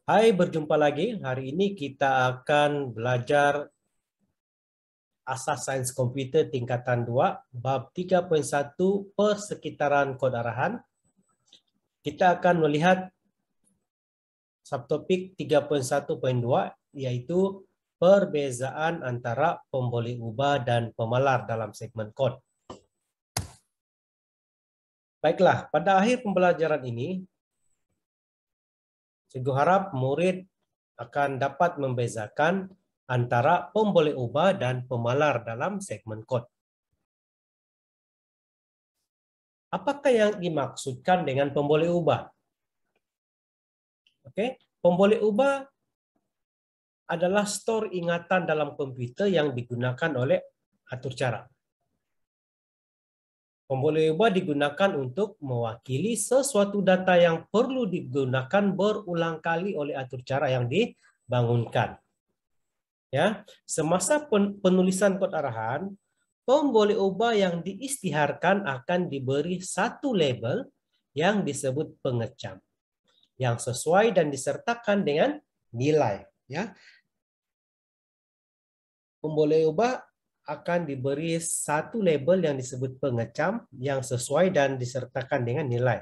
Hai, berjumpa lagi. Hari ini kita akan belajar Asas Sains Komputer tingkatan 2, bab 3.1 persekitaran kod arahan. Kita akan melihat subtopik 3.1.2, yaitu perbezaan antara pemboleh ubah dan pemalar dalam segmen kod. Baiklah, pada akhir pembelajaran ini, Cikgu harap murid akan dapat membezakan antara pemboleh ubah dan pemalar dalam segmen kod. Apakah yang dimaksudkan dengan pemboleh ubah? Oke, pemboleh ubah adalah store ingatan dalam komputer yang digunakan oleh atur cara. Pemboleh ubah digunakan untuk mewakili sesuatu data yang perlu digunakan berulang kali oleh atur cara yang dibangunkan. Ya, semasa penulisan kod arahan, pemboleh ubah yang diisytiharkan akan diberi satu label yang disebut pengecam, yang sesuai dan disertakan dengan nilai. Ya, pemboleh ubah akan diberi satu label yang disebut pengecam yang sesuai dan disertakan dengan nilai.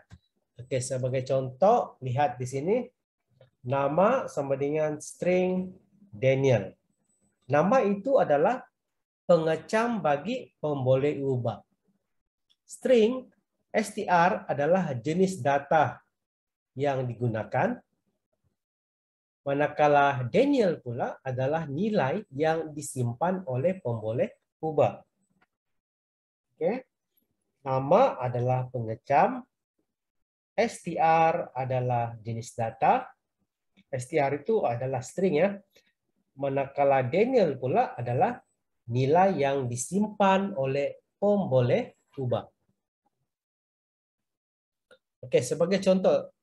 Oke, sebagai contoh, lihat di sini, nama sama dengan string Daniel. Nama itu adalah pengecam bagi pemboleh ubah. String str adalah jenis data yang digunakan, manakala Daniel pula adalah nilai yang disimpan oleh pemboleh ubah. Oke. Nama adalah pengecam, str adalah jenis data, str itu adalah string ya. Manakala Daniel pula adalah nilai yang disimpan oleh pemboleh ubah. Oke, sebagai contoh,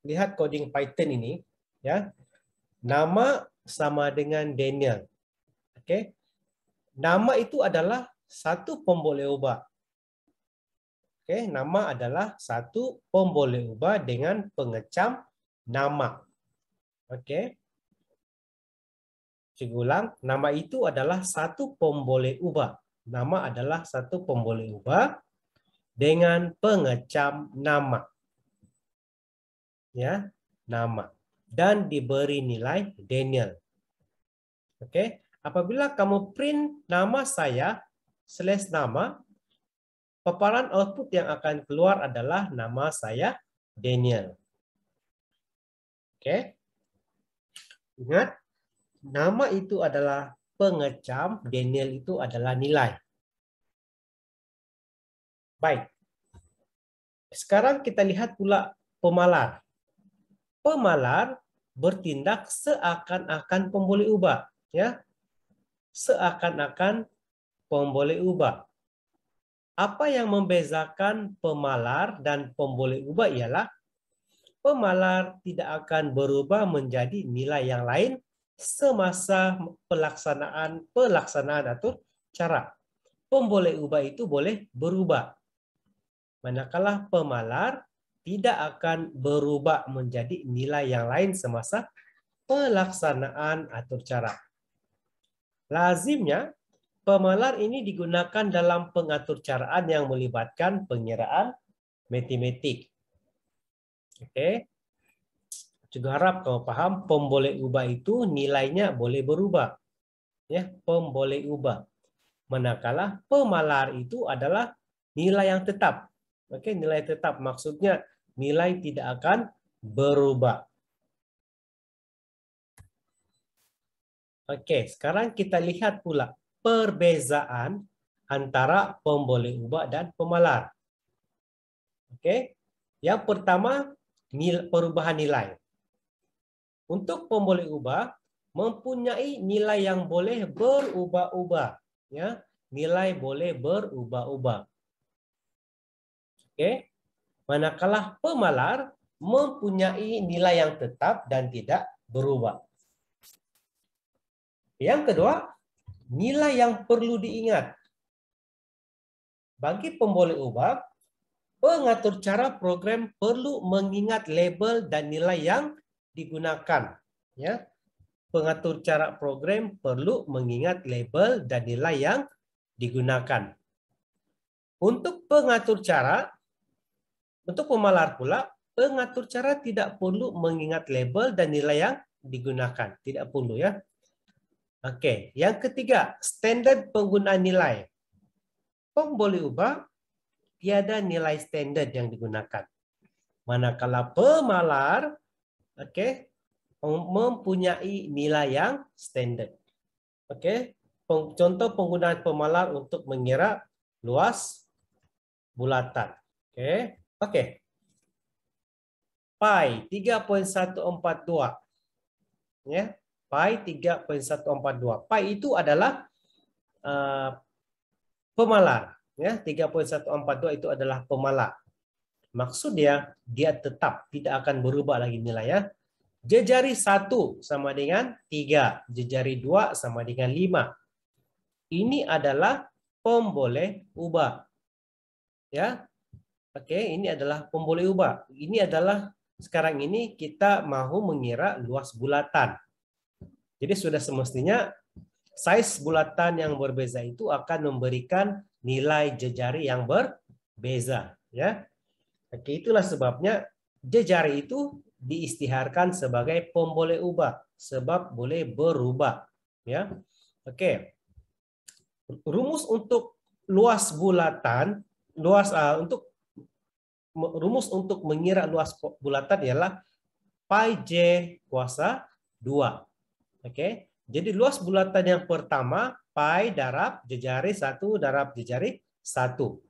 lihat coding Python ini ya. Nama sama dengan Daniel. Oke. Nama itu adalah satu pemboleh ubah. Oke, nama adalah satu pemboleh ubah dengan pengecam nama. Oke. Cikgu ulang, nama itu adalah satu pemboleh ubah. Nama adalah satu pemboleh ubah dengan pengecam nama. Ya, nama. Dan diberi nilai Daniel. Oke, apabila kamu print nama saya / nama, paparan output yang akan keluar adalah nama saya Daniel. Oke. Ingat, nama itu adalah pengecam, Daniel itu adalah nilai. Baik. Sekarang kita lihat pula pemalar. Pemalar bertindak seakan-akan pemboleh ubah, ya. Seakan-akan pemboleh ubah. Apa yang membezakan pemalar dan pemboleh ubah ialah pemalar tidak akan berubah menjadi nilai yang lain semasa pelaksanaan atur cara. Pemboleh ubah itu boleh berubah. Manakala pemalar tidak akan berubah menjadi nilai yang lain semasa pelaksanaan atur cara. Lazimnya, pemalar ini digunakan dalam pengatur caraan yang melibatkan pengiraan matematik. Oke. Juga harap kau paham pemboleh ubah itu nilainya boleh berubah. Ya, pemboleh ubah. Manakala pemalar itu adalah nilai yang tetap. Oke, nilai tetap maksudnya nilai tidak akan berubah. Oke, sekarang kita lihat pula perbezaan antara pemboleh ubah dan pemalar. Oke, yang pertama perubahan nilai. Untuk pemboleh ubah mempunyai nilai yang boleh berubah-ubah, ya, nilai boleh berubah-ubah. Oke, manakala pemalar mempunyai nilai yang tetap dan tidak berubah. Yang kedua, nilai yang perlu diingat. Bagi pemboleh ubah, pengatur cara program perlu mengingat label dan nilai yang digunakan. Ya, pengatur cara program perlu mengingat label dan nilai yang digunakan. Untuk pengatur cara, untuk pemalar pula, pengatur cara tidak perlu mengingat label dan nilai yang digunakan. Tidak perlu ya. Oke, yang ketiga, standar penggunaan nilai. Boleh ubah, tiada nilai standar yang digunakan. Manakala pemalar, oke, mempunyai nilai yang standar. Oke, contoh penggunaan pemalar untuk mengira luas bulatan. Oke. Pi 3.142. Ya, pi 3.142. Pi itu adalah pemalar. Ya, 3.142 itu adalah pemalar. Maksudnya dia tetap tidak akan berubah lagi nilainya. Jejari 1 sama dengan 3, jejari 2 sama dengan 5. Ini adalah pemboleh ubah. Ya. Oke, ini adalah pemboleh ubah. Ini adalah sekarang ini kita mau mengira luas bulatan. Jadi sudah semestinya size bulatan yang berbeza itu akan memberikan nilai jejari yang berbeza, ya. Oke, itulah sebabnya jejari itu diistiharkan sebagai pemboleh ubah sebab boleh berubah, ya. Oke. Rumus untuk luas bulatan, rumus untuk mengira luas bulatan ialah pi j kuasa 2. Oke. Jadi luas bulatan yang pertama pi darab jejari 1 darab jejari 1.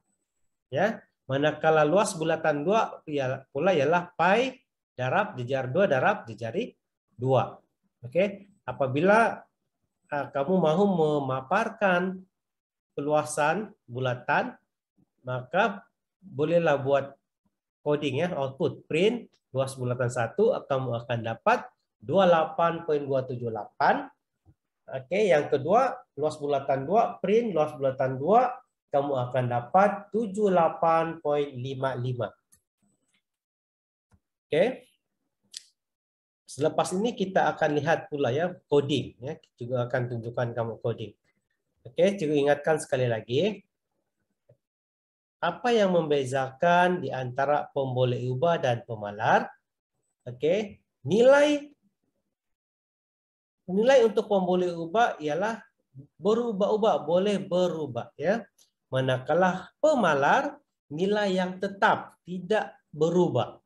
Ya. Manakala luas bulatan 2 pula ialah pi darab jejari 2 darab jejari 2. Oke. Apabila kamu mau memaparkan keluasan bulatan, maka bolehlah buat coding ya, output print luas bulatan 1 kamu akan dapat 28.278. Oke, yang kedua luas bulatan 2 print luas bulatan 2 kamu akan dapat 78.55. Oke. Selepas ini kita akan lihat pula ya coding ya, juga akan tunjukkan kamu coding. Oke, juga ingatkan sekali lagi apa yang membedakan di antara pemboleh ubah dan pemalar. Oke, nilai untuk pemboleh ubah ialah berubah-ubah, boleh berubah ya. Manakala pemalar nilai yang tetap tidak berubah.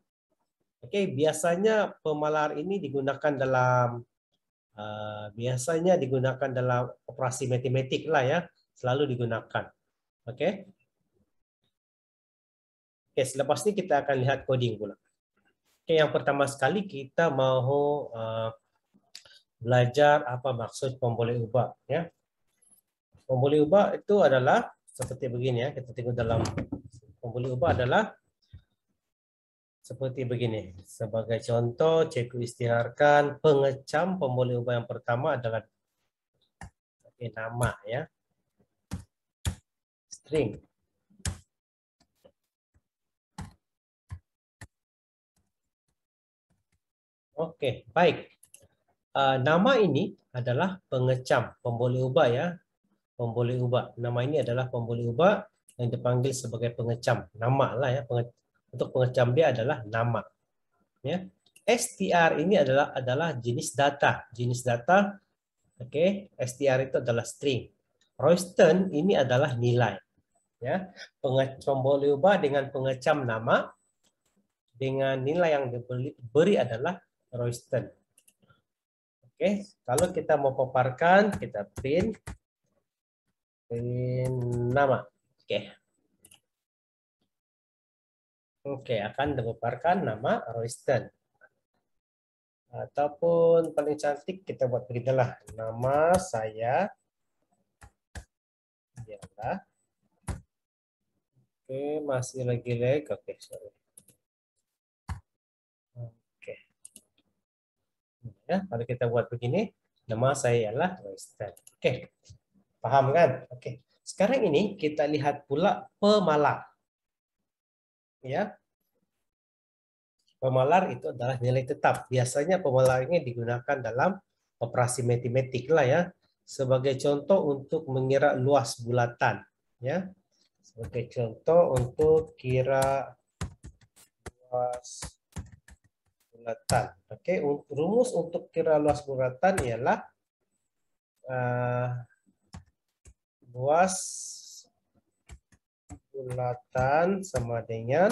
Oke, biasanya pemalar ini digunakan dalam operasi matematik lah ya, selalu digunakan. Oke. Oke, selepas ini kita akan lihat coding pula. Oke, yang pertama sekali kita mau belajar apa maksud pemboleh ubah ya. Pemboleh ubah itu adalah seperti begini ya. Kita tengok dalam pemboleh ubah adalah seperti begini. Sebagai contoh, cikgu isytiharkan pengecam pemboleh ubah yang pertama adalah nama ya. String. Oke, baik. Nama ini adalah pengecam pemboleh ubah ya. Pemboleh ubah. Nama ini adalah pemboleh ubah yang dipanggil sebagai pengecam. Nama lah ya. Untuk pengecam dia adalah nama. Ya. str ini adalah jenis data. Jenis data, oke, str itu adalah string. Royston ini adalah nilai. Ya. Pemboleh ubah dengan pengecam nama dengan nilai yang diberi adalah Royston. Oke, kalau kita mau paparkan, kita print nama. Oke, akan dipaparkan nama Royston. Ataupun paling cantik kita buat beginilah. Nama saya ialah. Oke, masih lagi lag. Oke, sorry. Oke. Ya, kalau kita buat begini, nama saya ialah Royston. Oke. Paham kan? Oke. Sekarang ini kita lihat pula pemalar. Ya. Pemalar itu adalah nilai tetap. Biasanya pemalar ini digunakan dalam operasi matematik lah ya. Sebagai contoh untuk mengira luas bulatan. Ya. Sebagai contoh untuk kira luas bulatan. Oke, rumus untuk kira luas bulatan ialah luas bulatan sama dengan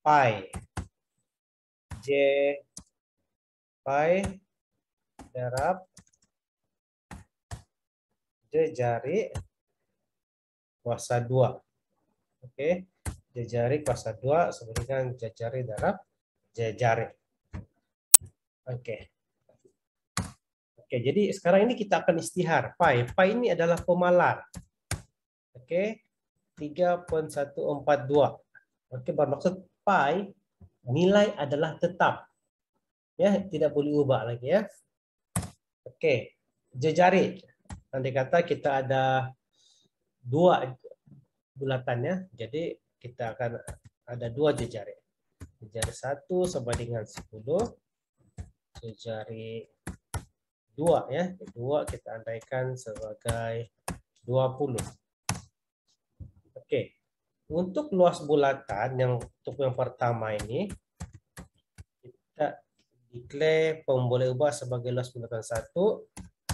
pi J pi darab J jari kuasa 2. Oke, J jari kuasa 2 sama dengan J jari darab J jari. Oke. Oke, jadi sekarang ini kita akan istihar. Pi ini adalah pemalar. Oke, 3.142. Oke, bermaksud pi nilai adalah tetap. Ya, tidak boleh ubah lagi ya. Oke, jejari. Andai kata kita ada 2 bulatannya, jadi kita akan ada 2 jejari. Jejari 1 sama dengan 10. Jejari 2 ya. 2 kita andaikan sebagai 20. Oke. Untuk luas bulatan yang untuk yang pertama ini kita declare boleh ubah sebagai luas bulatan 1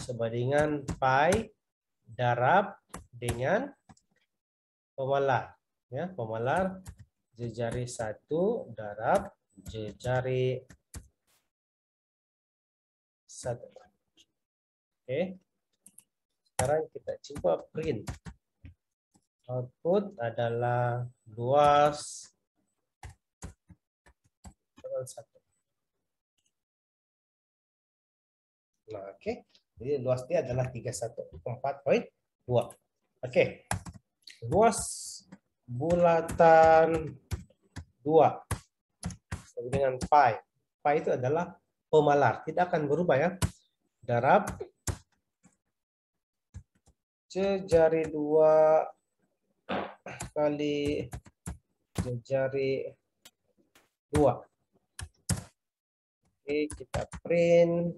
sebandingan pi darab dengan pemalar ya, pemalar jejari 1 darab jejari 1. Oke. Sekarang kita coba print. Output adalah luas bulatan 1. Nah, oke. Jadi luas dia adalah 314.2. Oke. Luas bulatan 2 dengan pi. Pi itu adalah pemalar, tidak akan berubah ya. Darab jejari 2 kali jejari 2. Oke, kita print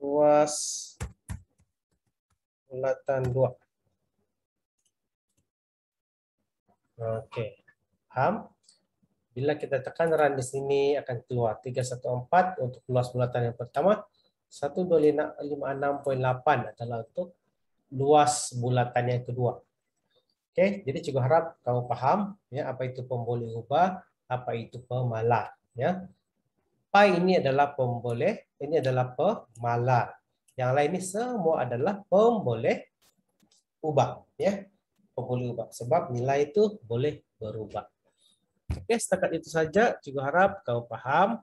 luas bulatan 2. Oke, paham? Bila kita tekan run di sini akan keluar 314 untuk luas bulatan yang pertama, 1256.8 adalah untuk luas bulatan yang kedua. Oke, jadi juga harap kamu paham ya apa itu pemboleh ubah, apa itu pemalar ya. Pi ini adalah pemboleh, ini adalah pemalar. Yang lain ini semua adalah pemboleh ubah ya. Pemboleh ubah sebab nilai itu boleh berubah. Oke, setakat itu saja. Juga harap kamu paham.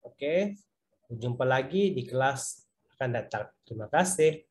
Oke, jumpa lagi di kelas akan datang. Terima kasih.